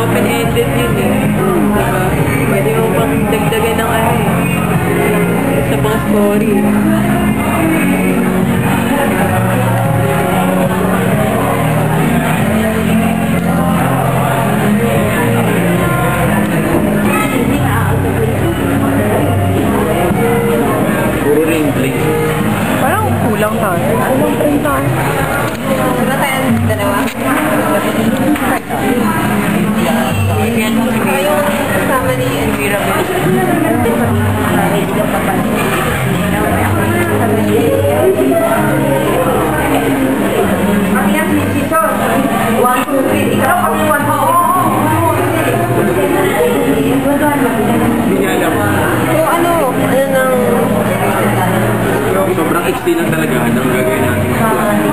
open-ended yun eh. Diba? Pwede mo pang dagdagan ng ano eh. Sa pang story. Puro ring play. Parang kulang ka. Kulang pa rin ka. Diba tayo dalawa? Yan yung kasama ni Elvira Bell. Sobrang XP lang talaga ang gagawin natin.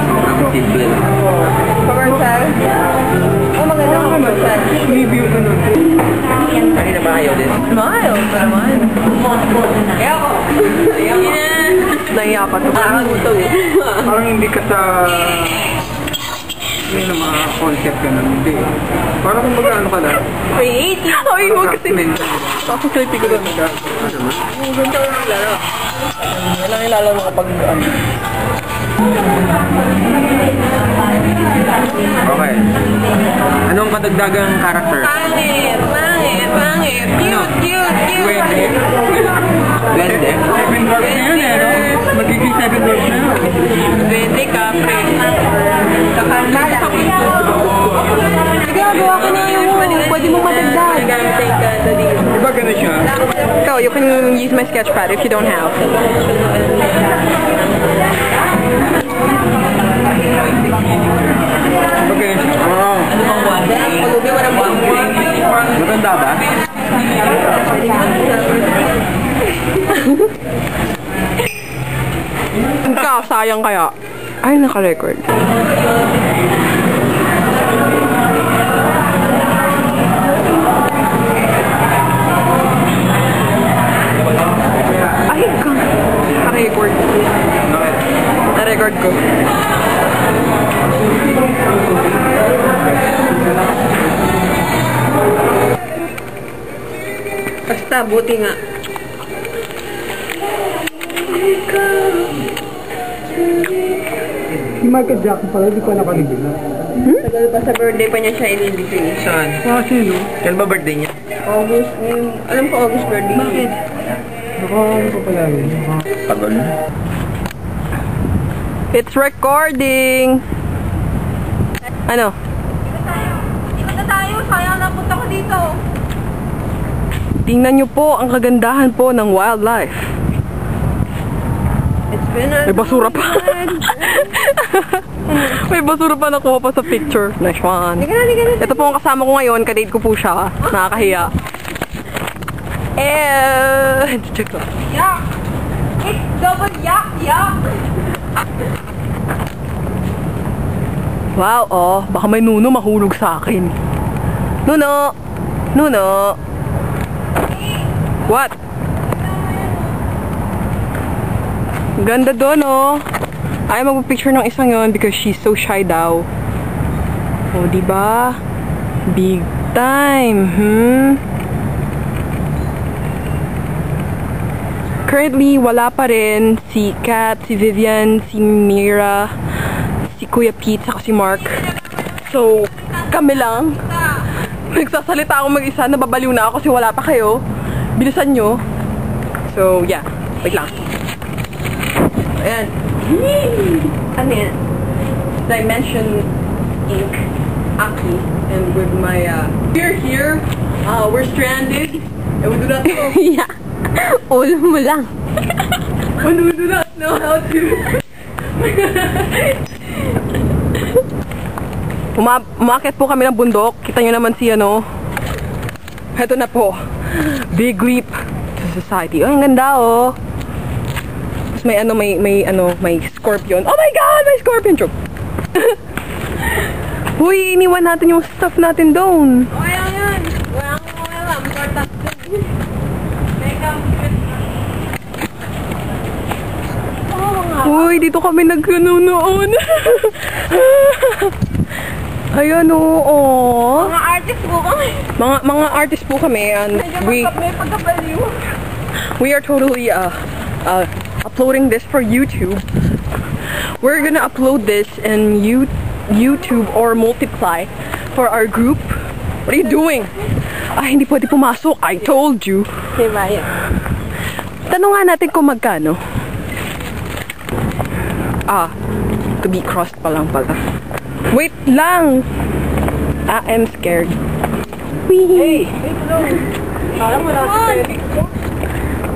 Sobrang simple lang. Commercial? Oh, magandang commercial. Review ka nun. Kanina ba ayaw din? Smile pa naman. Kaya ako. Naiya pa ito. Nakakaguto eh. Parang hindi ka sa... May na mga concept ka na hindi. Parang kung baga ano ka lang. Creative. Ay, huwag kasi. Tapos creative ko doon. Ano naman? Ang ganda ko ng laro. Yan lang ilalaro kapag ano. Okay. Anong kadagdagang character? Pangit. Cute, cute. Duwende? Duwende? 7 dwarfs na yun eh, no? Magiging 7 dwarfs na yun. Duwende, kapre. Kakandala. Nagagawa ka na yung pwede mo madagdag. Diba gano'n siya? So, you can use my sketch pad if you don't have. Okay. Oo. Maganda ba? Sayang kaya. Ay, naka-record. Ay, naka-record. Na-record ko. Basta, buti nga. Si Michael Jackson pala, di ko nakalibig na. Tagal pa sa birthday pa niya siya inibigay. Saan? Kasi no? Kailan ba birthday niya? August. Alam ko August birthday. Bakit? Ano pa pala yun? Tagal na. It's recording! Ano? Ikot na tayo, sayang napunta ko dito. Tingnan niyo po ang kagandahan po ng wildlife. May basura pa. May basura pa nakuha pa sa picture. Next one. Ito po ang kasama ko ngayon. Kadate ko po siya. Nakakahiya. Check lang. Yak! It's double yak, yak! Wow, oh. Baka may Nuno mahulog sa akin. Nuno! Nuno! What? Ganda doon, oh. Ayaw magpapicture ng isang yon because she's so shy daw. Oh, diba? Big time, Currently, wala pa rin si Kat, si Vivian, si Mira, si Kuya Pete, saka si Mark. So, kami lang. Nagsasalita ako mag-isa, nababaliw na ako kasi wala pa kayo. Bilisan nyo. So, yeah. Wait lang. Ayan. Ano yan? Dimension Ink. Aki. And with my, we're here. We're stranded. And we do not know. Yeah. Ulo mo lang. And we do not know how to. Umakit po kami ng bundok. Kita nyo naman si ano. Heto na po. Big leap to society. Oh, ang ganda, oh. Tapos may ano, may scorpion. Oh my God! May scorpion! Joke. Uy, iniwan natin yung stuff natin doon. Okay lang yan. Wala akong alam. Important dun. Teka. Uy, dito kami nagkano noon. Ayan o. Mga artist po kami. Mga artist po kami and May pagkabaliw. we are totally uploading this for YouTube. We're gonna upload this in YouTube or Multiply for our group. What are you doing? Ay, hindi pwede pumasok. I told you. Diba yan? Tanong nga natin kung magkano. To be crossed pa lang pala. Wait lang! I'm scared. Wee! Parang wala sa pwede.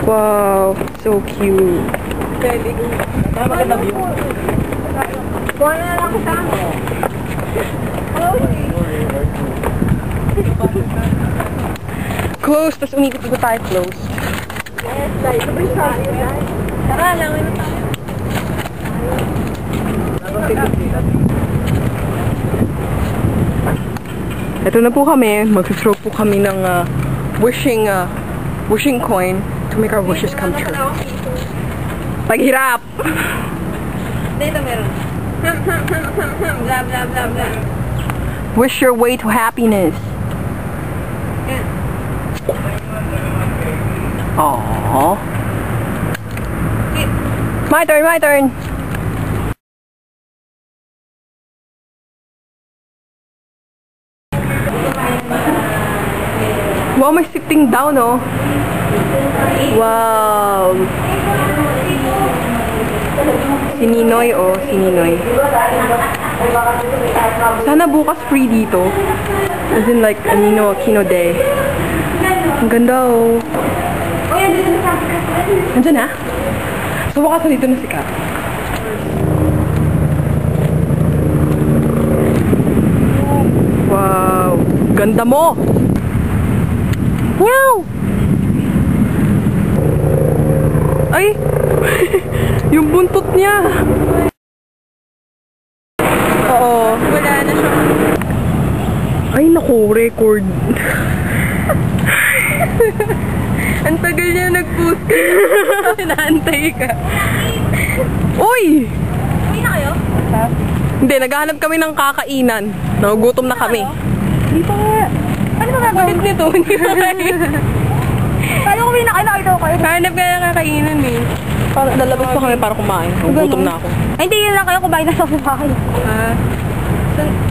Wow, so cute. Pwede. Maganda view. Kuha na lang kita. Close, tas umikot-ikot tayo close. Yes, like, sabay tayo. Tara, langoy na tayo. Ito na po kami. Mag-throw po kami ng wishing coin to make our wishes come true. Paghirap! Dito meron. Blah, blah, blah, blah. Wish your way to happiness. Aww. My turn, my turn. Wow, may sitting down, oh. Wow. Si Ninoy, oh. Si Ninoy. Sana bukas free dito. As in like, Nino Aquino Day. Ang ganda, oh. Nandiyan na? So, wakas dito na si Kat. Wow. Ganda mo! Wow! Ay! Yung buntot niya! Oo. Wala na siya. Ay, naku, record. Ang tagal niya nag-post ka. Naantay ka. Uy! Uwi na kayo? Hindi, naghahanap kami ng kakainan. Nagugutom na kami. Dito nga. Ano ba gagawin nito? Kala ko may nakita kayo. Hanap ka na kakainan eh. Lalabas pa kami para kumain. Nagugutom na ako. Ay, hindi yun lang kayo kumain na sa bahay.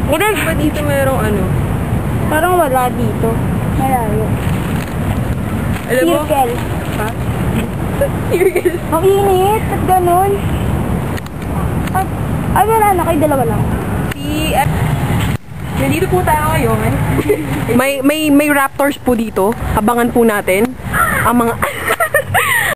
Hindi ba dito mayroong ano? Parang wala dito. Malayo. Alam mo? Circle. Ha? Ang init at ganun. Ay, wala na. Kayo dalawa lang. Nandito po tayo ngayon. may raptors po dito. Abangan po natin. Ang mga